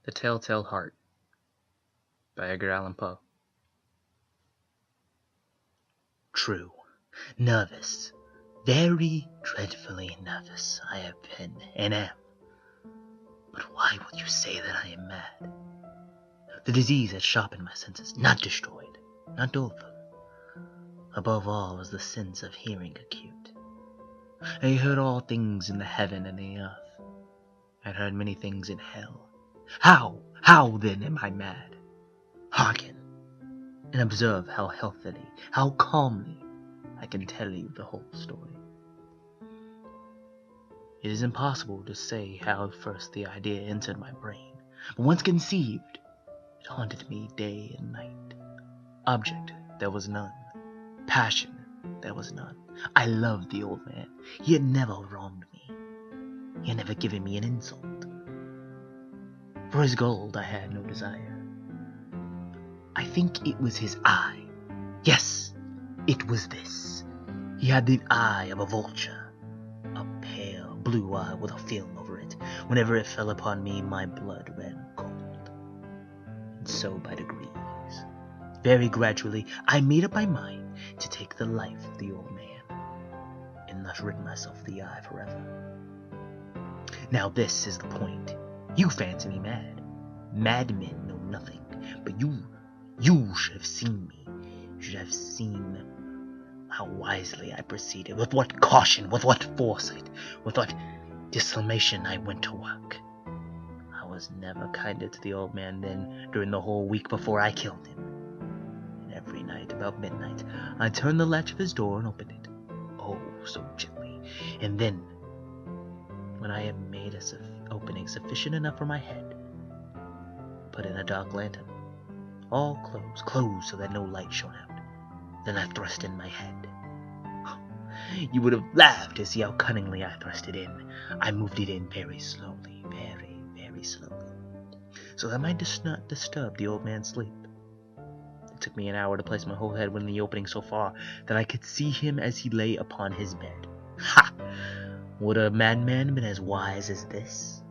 The Telltale Heart by Edgar Allan Poe. True. Nervous. Very dreadfully nervous I have been and am. But why would you say that I am mad? The disease had sharpened my senses, not destroyed, not dulled them. Above all was the sense of hearing acute. I heard all things in the heaven and the earth. I had heard many things in hell. How then am I mad? Hearken, and observe how healthily, how calmly I can tell you the whole story. It is impossible to say how first the idea entered my brain, but once conceived, it haunted me day and night. Object, there was none. Passion, there was none. I loved the old man. He had never wronged me. He had never given me an insult. For his gold I had no desire. I think it was his eye. Yes, it was this. He had the eye of a vulture, a pale blue eye with a film over it. Whenever it fell upon me, my blood ran cold. And so by degrees, very gradually, I made up my mind to take the life of the old man, and thus rid myself of the eye forever. Now this is the point. You fancy me mad. Madmen know nothing, but you should have seen me. You should have seen how wisely I proceeded, with what caution, with what foresight, with what disclamation I went to work. I was never kinder to the old man than during the whole week before I killed him. And every night about midnight, I turned the latch of his door and opened it, oh, so gently. And then, when I had made an opening sufficient enough for my head, put in a dark lantern, all closed so that no light shone out. Then I thrust in my head. You would have laughed to see how cunningly I thrust it in. I moved it in very slowly, very, very slowly, so that I might not disturb the old man's sleep. It took me an hour to place my whole head within the opening so far that I could see him as he lay upon his bed. Ha! Would a madman been as wise as this?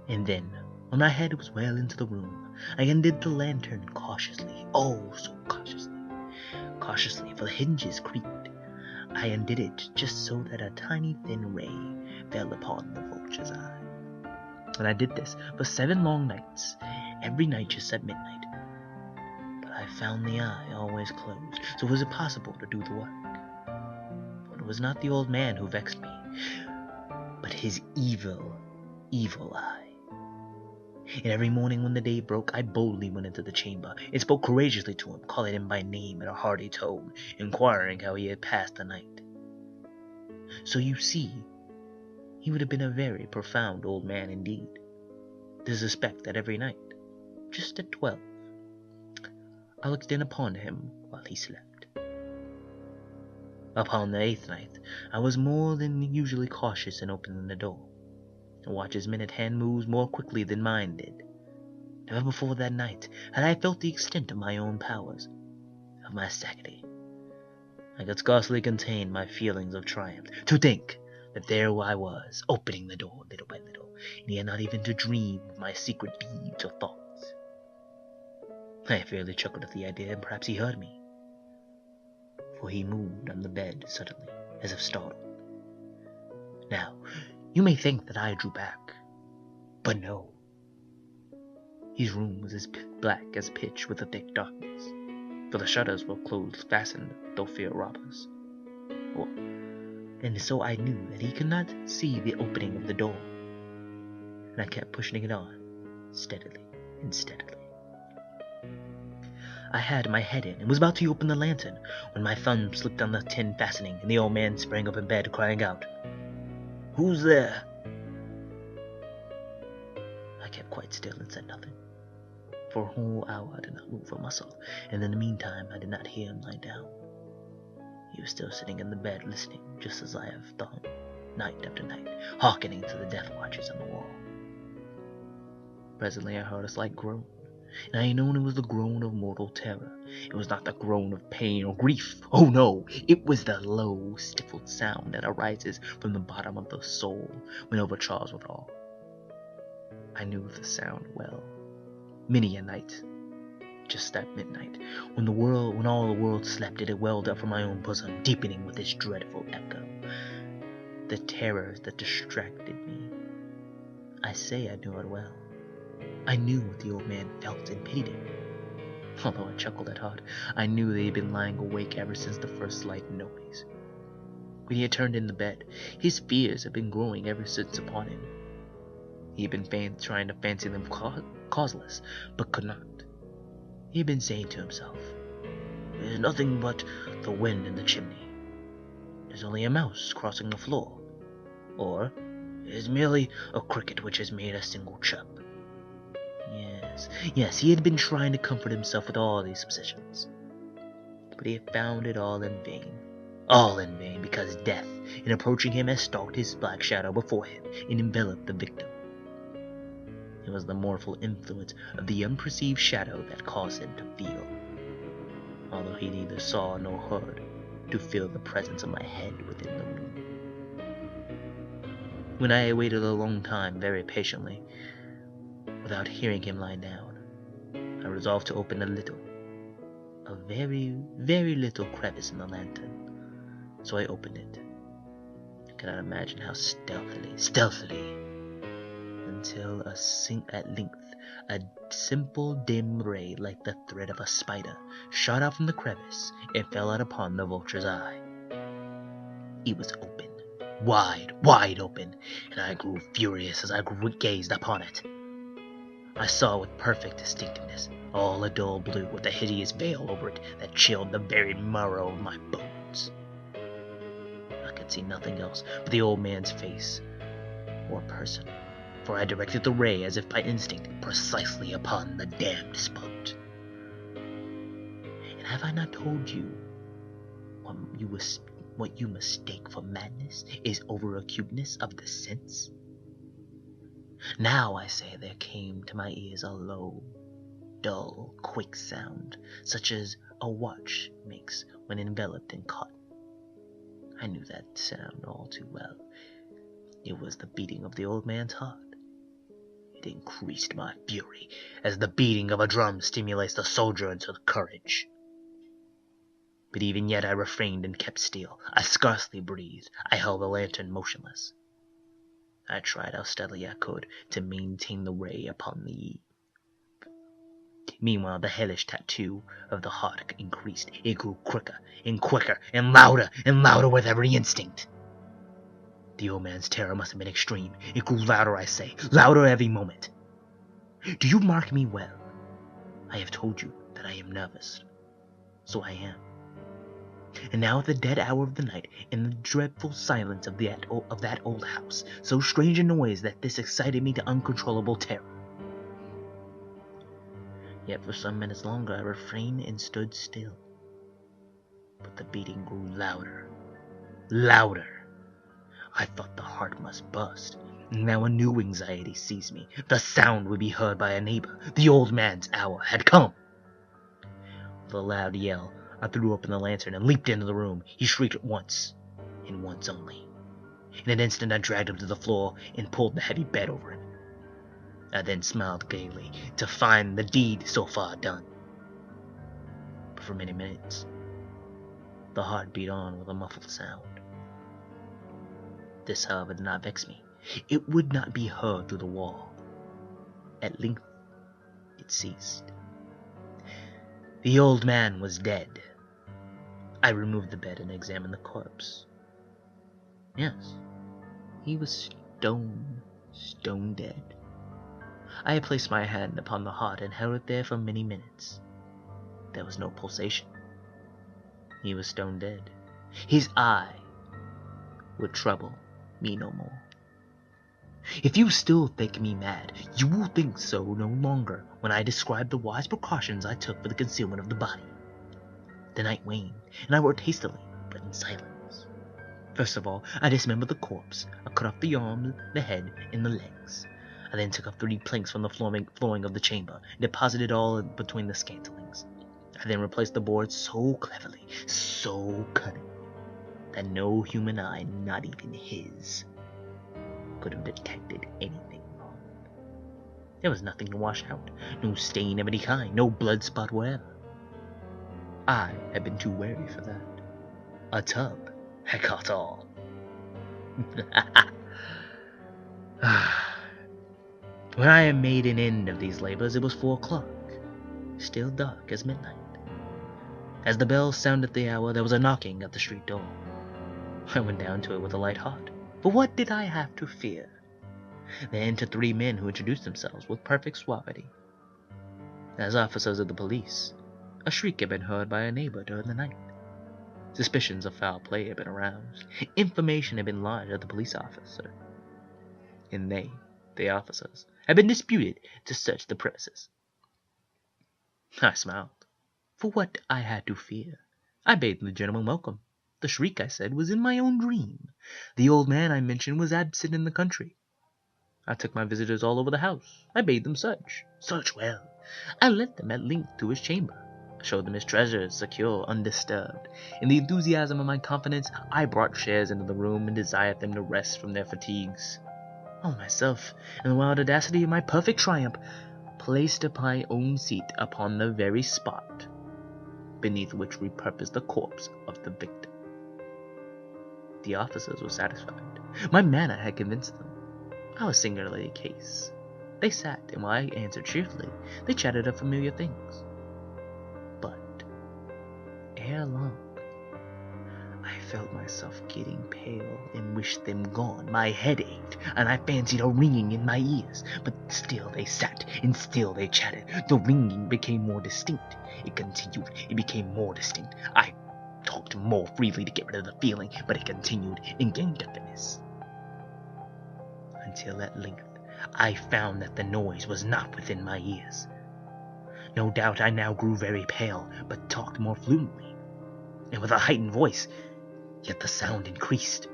And then, when my head was well into the room, I undid the lantern cautiously, oh, so cautiously. Cautiously, for the hinges creaked. I undid it just so that a tiny thin ray fell upon the vulture's eye. And I did this for 7 long nights, every night just at midnight. But I found the eye always closed, so it was impossible to do the work. For it was not the old man who vexed me, but his evil, evil eye. And every morning when the day broke, I boldly went into the chamber and spoke courageously to him, calling him by name in a hearty tone, inquiring how he had passed the night. So you see, he would have been a very profound old man indeed, to suspect that every night, just at 12, I looked in upon him while he slept. Upon the 8th night, I was more than usually cautious in opening the door. The watch's minute hand moves more quickly than mine did. Never before that night had I felt the extent of my own powers, of my sagacity. I could scarcely contain my feelings of triumph, to think that there I was, opening the door little by little, and he had not even to dream of my secret deeds or thoughts. I fairly chuckled at the idea, and perhaps he heard me, for he moved on the bed suddenly, as if startled. Now, you may think that I drew back, but no. His room was as black as pitch with a thick darkness, for the shutters were closed fastened, though fear robbers. And so I knew that he could not see the opening of the door, and I kept pushing it on, steadily and steadily. I had my head in and was about to open the lantern, when my thumb slipped on the tin fastening, and the old man sprang up in bed, crying out, "Who's there?" I kept quite still and said nothing. For a whole hour I did not move a muscle, and in the meantime I did not hear him lie down. He was still sitting in the bed listening, just as I have done, night after night, hearkening to the death watches on the wall. Presently I heard a slight groan, and I had known it was the groan of mortal terror. It was not the groan of pain or grief. Oh no! It was the low, stifled sound that arises from the bottom of the soul when overcharged with awe. I knew the sound well. Many a night, just at midnight, when all the world slept, it welled up from my own bosom, deepening with its dreadful echo. The terrors that distracted me, I say I knew it well. I knew what the old man felt and pitied him. Although I chuckled at heart, I knew that he had been lying awake ever since the first slight noise. When he had turned in the bed, his fears had been growing ever since upon him. He had been trying to fancy them causeless, but could not. He had been saying to himself, "It is nothing but the wind in the chimney. It is only a mouse crossing the floor. Or, it is merely a cricket which has made a single chirp." Yes, he had been trying to comfort himself with all these suppositions. But he had found it all in vain. All in vain, because death, in approaching him, has stalked his black shadow before him and enveloped the victim. It was the mournful influence of the unperceived shadow that caused him to feel, although he neither saw nor heard, to feel the presence of my head within the room. When I had waited a long time, very patiently, without hearing him lie down, I resolved to open a very, very little crevice in the lantern. So I opened it. I cannot imagine how stealthily, until at length a simple dim ray, like the thread of a spider, shot out from the crevice and fell out upon the vulture's eye. It was open, wide open, and I grew furious as I gazed upon it. I saw with perfect distinctness, all a dull blue with a hideous veil over it that chilled the very marrow of my bones. I could see nothing else but the old man's face, or person, for I directed the ray, as if by instinct, precisely upon the damned spot. And have I not told you what you mistake for madness is over-acuteness of the sense? Now, I say, there came to my ears a low, dull, quick sound, such as a watch makes when enveloped in cotton. I knew that sound all too well. It was the beating of the old man's heart. It increased my fury, as the beating of a drum stimulates the soldier into courage. But even yet I refrained and kept still. I scarcely breathed. I held the lantern motionless. I tried how steadily I could to maintain the ray upon the eve. Meanwhile, the hellish tattoo of the heart increased. It grew quicker and quicker and louder with every instinct. The old man's terror must have been extreme. It grew louder, I say, louder every moment. Do you mark me well? I have told you that I am nervous. So I am. And now at the dead hour of the night, in the dreadful silence of that old house, so strange a noise that this excited me to uncontrollable terror. Yet for some minutes longer I refrained and stood still. But the beating grew louder. I thought the heart must burst. Now a new anxiety seized me. The sound would be heard by a neighbor. The old man's hour had come. With a loud yell, I threw open the lantern and leaped into the room. He shrieked once, and once only. In an instant I dragged him to the floor and pulled the heavy bed over him. I then smiled gaily to find the deed so far done. But for many minutes, the heart beat on with a muffled sound. This, however, did not vex me. It would not be heard through the wall. At length, it ceased. The old man was dead. I removed the bed and examined the corpse. Yes, he was stone dead. I had placed my hand upon the heart and held it there for many minutes. There was no pulsation. He was stone dead. His eye would trouble me no more. If you still think me mad, you will think so no longer when I describe the wise precautions I took for the concealment of the body. The night waned, and I worked hastily, but in silence. First of all, I dismembered the corpse. I cut off the arms, the head, and the legs. I then took up 3 planks from the flooring of the chamber, and deposited all between the scantlings. I then replaced the boards so cleverly, so cunningly, that no human eye, not even his, could have detected anything wrong. There was nothing to wash out, no stain of any kind, no blood spot wherever. I had been too wary for that. A tub had caught all. When I had made an end of these labors, it was 4 o'clock, still dark as midnight. As the bell sounded the hour, there was a knocking at the street door. I went down to it with a light heart, for what did I have to fear? There entered 3 men who introduced themselves with perfect suavity as officers of the police. A shriek had been heard by a neighbor during the night. Suspicions of foul play had been aroused. Information had been lodged at the police officer, and they, the officers, had been disputed to search the premises. I smiled. For what I had to fear, I bade the gentleman welcome. The shriek, I said, was in my own dream. The old man I mentioned was absent in the country. I took my visitors all over the house. I bade them search well. I led them at length to his chamber. I showed them his treasures, secure, undisturbed. In the enthusiasm of my confidence, I brought chairs into the room and desired them to rest from their fatigues. I myself, in the wild audacity of my perfect triumph, placed my own seat upon the very spot beneath which repurposed the corpse of the victim. The officers were satisfied. My manner had convinced them. I was singularly a case. They sat, and while I answered cheerfully, they chatted of familiar things. But, ere long, I felt myself getting pale and wished them gone. My head ached, and I fancied a ringing in my ears. But still they sat, and still they chatted. The ringing became more distinct. It continued. It became more distinct. I talked more freely to get rid of the feeling, but it continued and gained definiteness. Until at length I found that the noise was not within my ears. No doubt I now grew very pale, but talked more fluently, and with a heightened voice. Yet the sound increased.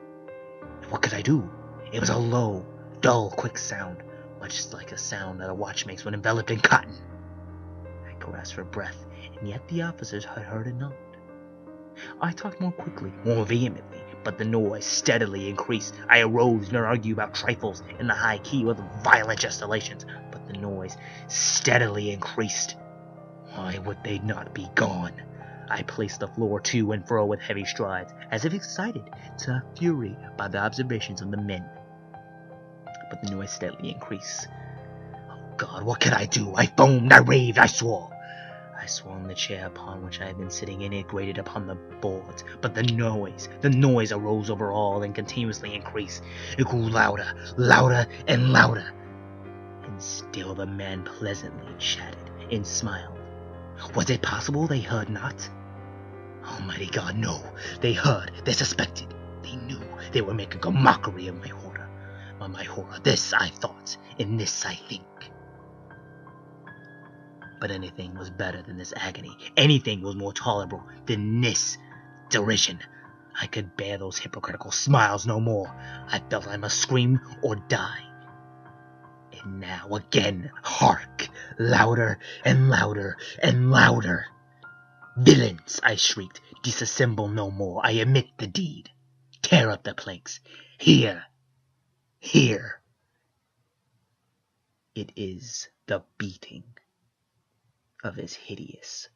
And what could I do? It was a low, dull, quick sound, much like a sound that a watch makes when enveloped in cotton. I grasped for breath, and yet the officers had heard it not. I talked more quickly, more vehemently, but the noise steadily increased. I arose and argued about trifles in the high key with violent gesticulations, but the noise steadily increased. Why would they not be gone? I paced the floor to and fro with heavy strides, as if excited to fury by the observations of the men. But the noise steadily increased. Oh God, what could I do? I foamed, I raved, I swore. I swung the chair upon which I had been sitting, and it grated upon the boards. But the noise arose over all and continuously increased. It grew louder, louder, and louder. And still the men pleasantly chatted and smiled. Was it possible they heard not? Almighty God, no. They heard, they suspected, they knew. They were making a mockery of my horror. But my horror, this I thought, and this I think. But anything was better than this agony. Anything was more tolerable than this derision. I could bear those hypocritical smiles no more. I felt I must scream or die. And now again, hark! Louder and louder and louder. Villains, I shrieked, disassemble no more. I admit the deed. Tear up the planks. Here. Here. It is the beating of his hideous